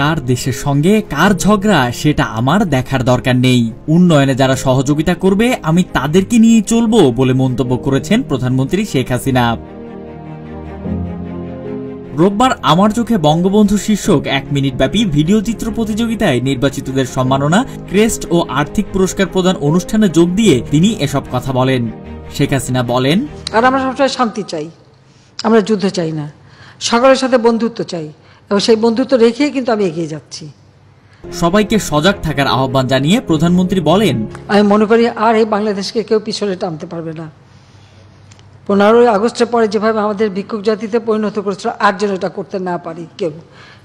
কার দেশের সঙ্গে কার ঝগড়া সেটা আমার দেখার দরকার নেই। উন্নয়নে যারা সহযোগিতা করবে আমি তাদেরকে নিয়ে চলবো বলে মন্তব্য করেছেন প্রধানমন্ত্রী শেখ হাসিনা। রোববার আমার চোখে বঙ্গবন্ধু শীর্ষক 1 মিনিট ব্যাপী ভিডিও চিত্র প্রতিযোগিতায় নির্বাচিতদের সম্মাননা, ক্রেস্ট ও আর্থিক পুরস্কার প্রদান অনুষ্ঠানে যোগ দিয়ে তিনি এসব কথা বলেন। শেখ হাসিনা বলেন, আর আমরা সবসময় শান্তি চাই, আমরা যুদ্ধ চাই না, সকলের সাথে বন্ধুত্ব চাই এবং সেই বন্ধুত্ব রেখেই কিন্তু আমি এগিয়ে যাচ্ছি। সবাইকে সজাগ থাকার আহ্বান জানিয়ে প্রধানমন্ত্রী বলেন, আমি মনে করি আর এই বাংলাদেশকে কেউ পিছনে টানতে পারবে না। 15ই আগস্টের পরে যেভাবে আমাদের ভিক্ষুক জাতিতে পরিণত করেছিল, আর যেন এটা করতে না পারি কেউ।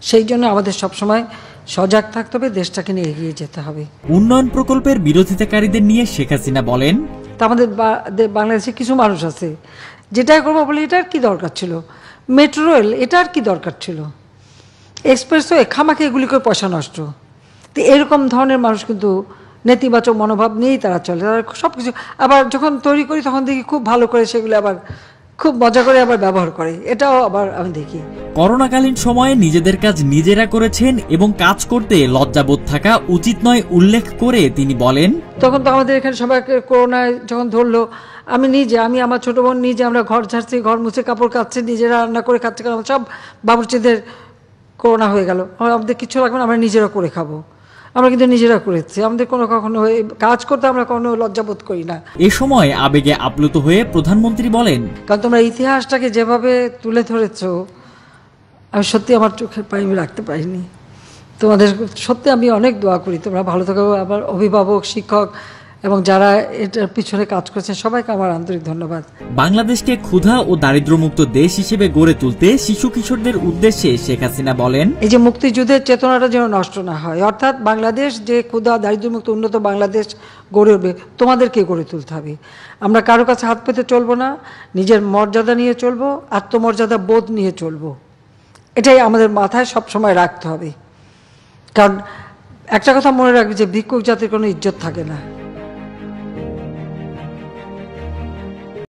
সেই জন্য আমাদের সবসময় সজাগ থাকতে হবে, দেশটাকে নিয়ে এগিয়ে যেতে হবে। উন্নয়ন প্রকল্পের বিরোধিতাকারীদের নিয়ে শেখ হাসিনা বলেন, তা আমাদের বাংলাদেশে কিছু মানুষ আছে যেটাই করবো বলে এটার কি দরকার ছিল, মেট্রো রেল এটার কি দরকার ছিল, এক্সপ্রেসওয়ে খামাকে এগুলি করে পয়সা নষ্ট। তো এরকম ধরনের মানুষ কিন্তু নেতিবাচক মনোভাব নিয়েই তারা চলে। তারা সব কিছু আবার যখন তৈরি করি তখন দেখি খুব ভালো করে সেগুলো আবার খুব মজা করে আবার ব্যবহার করে, এটাও আবার আমি দেখি। করোনাকালীন সময়ে নিজেদের কাজ নিজেরা করেছেন এবং কাজ করতে লজ্জাবোধ থাকা উচিত নয় উল্লেখ করে তিনি বলেন, তখন তো আমাদের এখানে সবাইকে করোনায় যখন ধরলো, আমি আমার ছোট বোন নিজে আমরা ঘর ঝাড়ছি, ঘর মুছে কাপড় কাচ্ছি, নিজেরা রান্না করে খাচ্ছি, কারণ সব বাবুর্চিদের করোনা হয়ে গেল, আমাদের কিছু লাগবে না, আমরা নিজেরা করে খাবো। আমরা কিন্তু নিজেরা করেছি, আমাদের কখনো কাজ করতে আমরা কখনো লজ্জাবোধ করি না। এ সময় আবেগে আপ্লুত হয়ে প্রধানমন্ত্রী বলেন, কারণ তোমরা ইতিহাসটাকে যেভাবে তুলে ধরেছো, আমি সত্যি আমার চোখের পানি রাখতে পারিনি। তোমাদের সত্যি আমি অনেক দোয়া করি, তোমরা ভালো থাকো। আমার অভিভাবক, শিক্ষক এবং যারা এটার পিছনে কাজ করছেন সবাইকে আমার আন্তরিক ধন্যবাদ। বাংলাদেশকে ক্ষুধা ও দারিদ্র্যমুক্ত দেশ হিসেবে গড়ে তুলতে শিশু কিশোরদের উদ্দেশ্যে শেখ হাসিনা বলেন, এই যে মুক্তিযুদ্ধের চেতনাটা যেন নষ্ট না হয়, অর্থাৎ বাংলাদেশ যে ক্ষুধা দারিদ্র্যমুক্ত উন্নত বাংলাদেশ গড়ে উঠবে, তোমাদেরকে গড়ে তুলতে হবে। আমরা কারো কাছে হাত পেতে চলবো না, নিজের মর্যাদা নিয়ে চলবো, আত্মমর্যাদা বোধ নিয়ে চলবো। এটাই আমাদের মাথায় সবসময় রাখতে হবে। কারণ একটা কথা মনে রাখবে যে ভিক্ষুক জাতির কোনো ইজ্জত থাকে না।